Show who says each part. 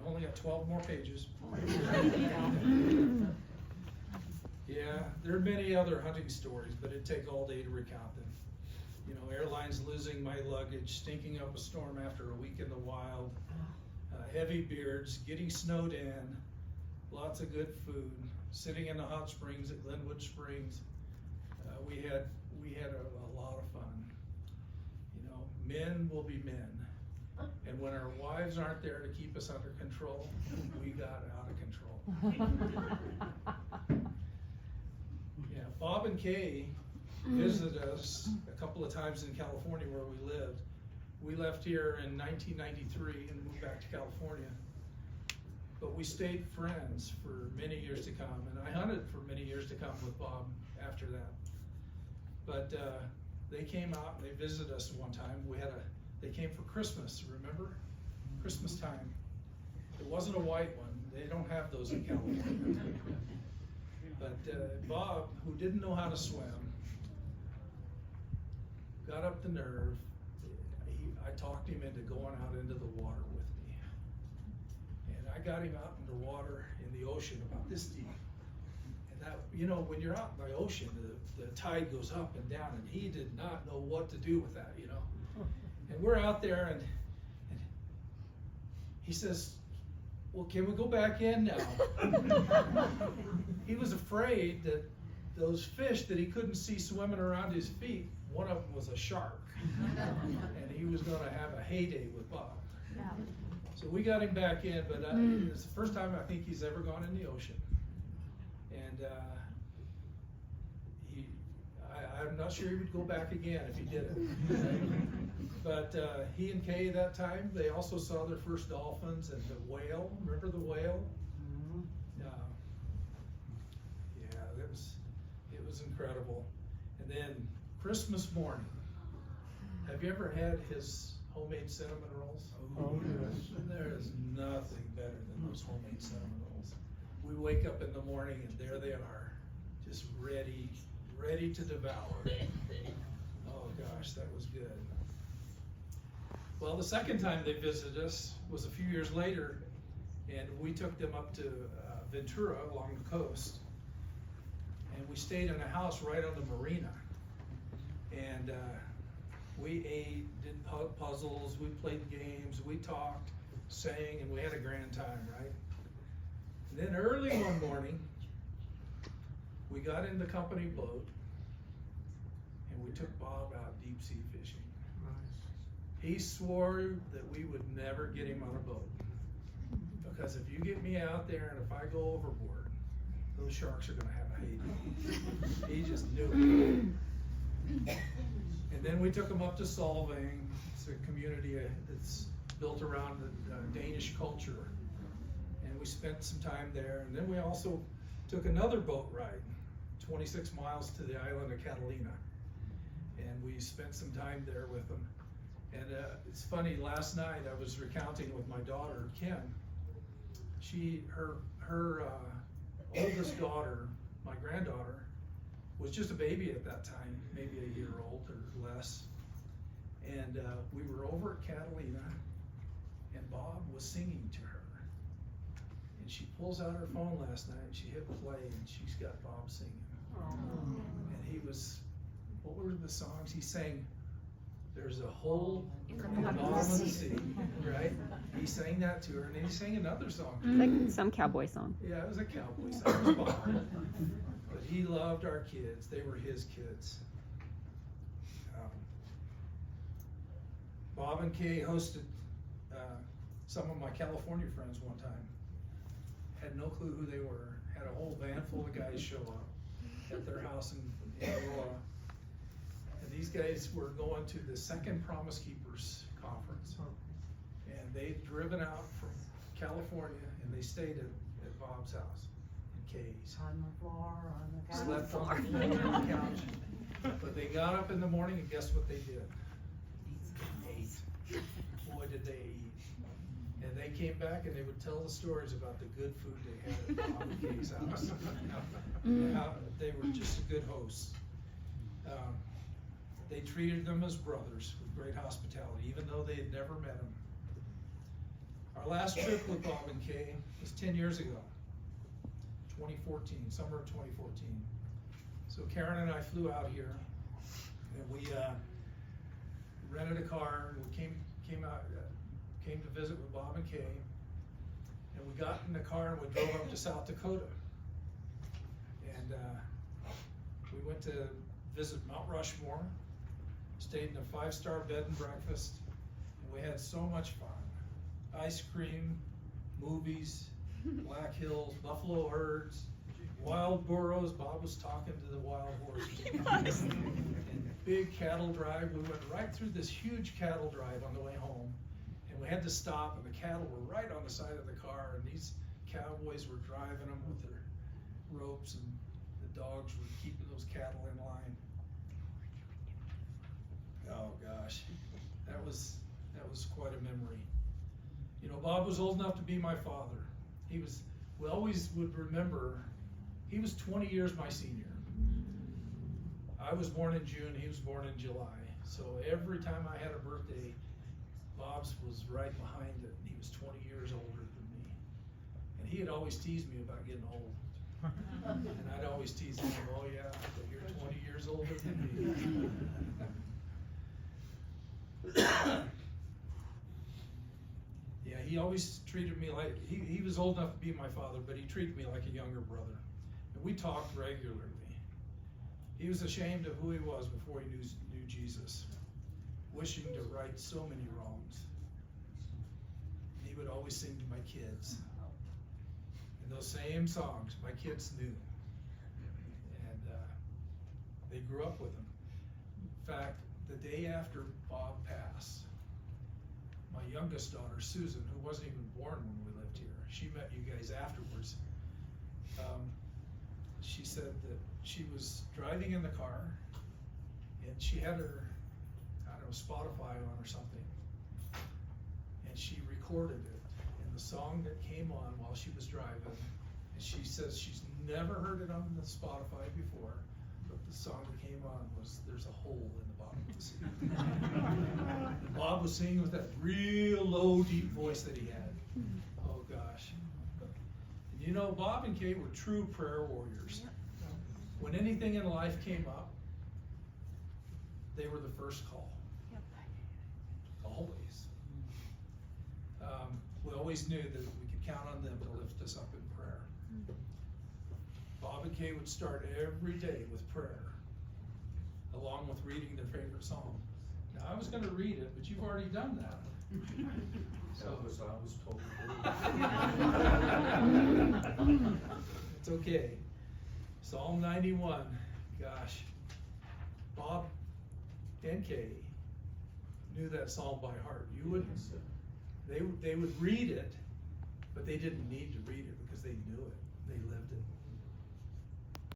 Speaker 1: only got 12 more pages. Yeah, there are many other hunting stories, but it'd take all day to recount them. You know, airlines losing my luggage, stinking up a storm after a week in the wild, heavy beards, getting snowed in, lots of good food, sitting in the hot springs at Glenwood Springs. We had a lot of fun. You know, men will be men. And when our wives aren't there to keep us under control, we got out of control. Yeah, Bob and Kay visited us a couple of times in California where we lived. We left here in 1993 and moved back to California. But we stayed friends for many years to come, and I hunted for many years to come with Bob after that. But they came out and they visited us one time. They came for Christmas, remember? Christmas time. It wasn't a white one. They don't have those in California. But Bob, who didn't know how to swim, got up the nerve. I talked him into going out into the water with me. And I got him out in the water in the ocean about this deep. And that, you know, when you're out in the ocean, the tide goes up and down, and he did not know what to do with that, you know. And we're out there, and he says, well, can we go back in now? He was afraid that those fish that he couldn't see swimming around his feet, one of them was a shark. And he was going to have a heyday with Bob. Yeah. So we got him back in, but it's the first time I think he's ever gone in the ocean. And I'm not sure he would go back again if he did it. But he and Kay that time, they also saw their first dolphins and the whale. Remember the whale? Yeah, it was incredible. And then Christmas morning, have you ever had his homemade cinnamon rolls? Oh, yes. There is nothing better than those homemade cinnamon rolls. We wake up in the morning and there they are, just ready to devour. Oh gosh, that was good. Well, the second time they visited us was a few years later, and we took them up to Ventura along the coast, and we stayed in a house right on the marina. And we ate, did puzzles, we played games, we talked, sang, and we had a grand time, right? And then early one morning, we got in the company boat, and we took Bob out deep sea fishing. Nice. He swore that we would never get him on a boat, because if you get me out there and if I go overboard, those sharks are going to have a heyday. He just knew it. And then we took him up to Solvang. It's a community that's built around the Danish culture. And we spent some time there. And then we also took another boat ride, 26 miles to the island of Catalina. And we spent some time there with them. And it's funny, last night I was recounting with my daughter, Kim. Her oldest daughter, my granddaughter, was just a baby at that time, maybe a year old or less. And we were over at Catalina, and Bob was singing to her. And she pulls out her phone last night, and she hit play, and she's got Bob singing. And he was, what were the songs? He sang, "There's a hole in the bottom of the sea," right? He sang that to her, and then he sang another song.
Speaker 2: Like some cowboy song.
Speaker 1: Yeah, it was a cowboy song. It was Bob. But he loved our kids. They were his kids. Bob and Kay hosted some of my California friends one time. Had no clue who they were. Had a whole van full of guys show up at their house in Aurora. And these guys were going to the Second Promise Keepers conference. And they'd driven out from California, and they stayed at Bob's house. Kay's.
Speaker 3: On the floor, on the couch.
Speaker 1: Slept on the couch. But they got up in the morning, and guess what they did? Ate. Boy, did they eat. And they came back and they would tell the stories about the good food they had at Bob and Kay's house. How they were just good hosts. They treated them as brothers with great hospitality, even though they had never met them. Our last trip with Bob and Kay was 10 years ago, 2014, summer of 2014. So Karen and I flew out here, and we rented a car, and we came to visit with Bob and Kay, and we got in the car and we drove up to South Dakota. And we went to visit Mount Rushmore, stayed in a 5-star bed and breakfast, and we had so much fun. Ice cream, movies, Black Hills, buffalo herds, wild burros. Bob was talking to the wild horses. And big cattle drive. We went right through this huge cattle drive on the way home, and we had to stop, and the cattle were right on the side of the car, and these cowboys were driving them with their ropes, and the dogs were keeping those cattle in line. Oh gosh, that was quite a memory. You know, Bob was old enough to be my father. We always would remember, he was 20 years my senior. I was born in June, he was born in July. So every time I had a birthday, Bob's was right behind it, and he was 20 years older than me. And he had always teased me about getting old. And I'd always tease him, oh yeah, but you're 20 years older than me. Yeah, he always treated me like, he was old enough to be my father, but he treated me like a younger brother. And we talked regularly. He was ashamed of who he was before he knew Jesus, wishing to right so many wrongs. He would always sing to my kids. And those same songs my kids knew. And they grew up with him. In fact, the day after Bob passed, my youngest daughter, Susan, who wasn't even born when we lived here, she met you guys afterwards. She said that she was driving in the car, and she had her, I don't know, Spotify on or something, and she recorded it. And the song that came on while she was driving, and she says she's never heard it on the Spotify before, but the song that came on was "There's a Hole in the Bottom of the Sea." And Bob was singing with that real low, deep voice that he had. Oh gosh. And you know, Bob and Kay were true prayer warriors. When anything in life came up, they were the first call. Always. We always knew that we could count on them to lift us up in prayer. Bob and Kay would start every day with prayer, along with reading their favorite psalm. Now, I was going to read it, but you've already done that. So
Speaker 2: I was told
Speaker 1: it's okay. Psalm 91. Gosh, Bob and Kay knew that psalm by heart. You wouldn't. They would read it, but they didn't need to read it because they knew it. They lived it.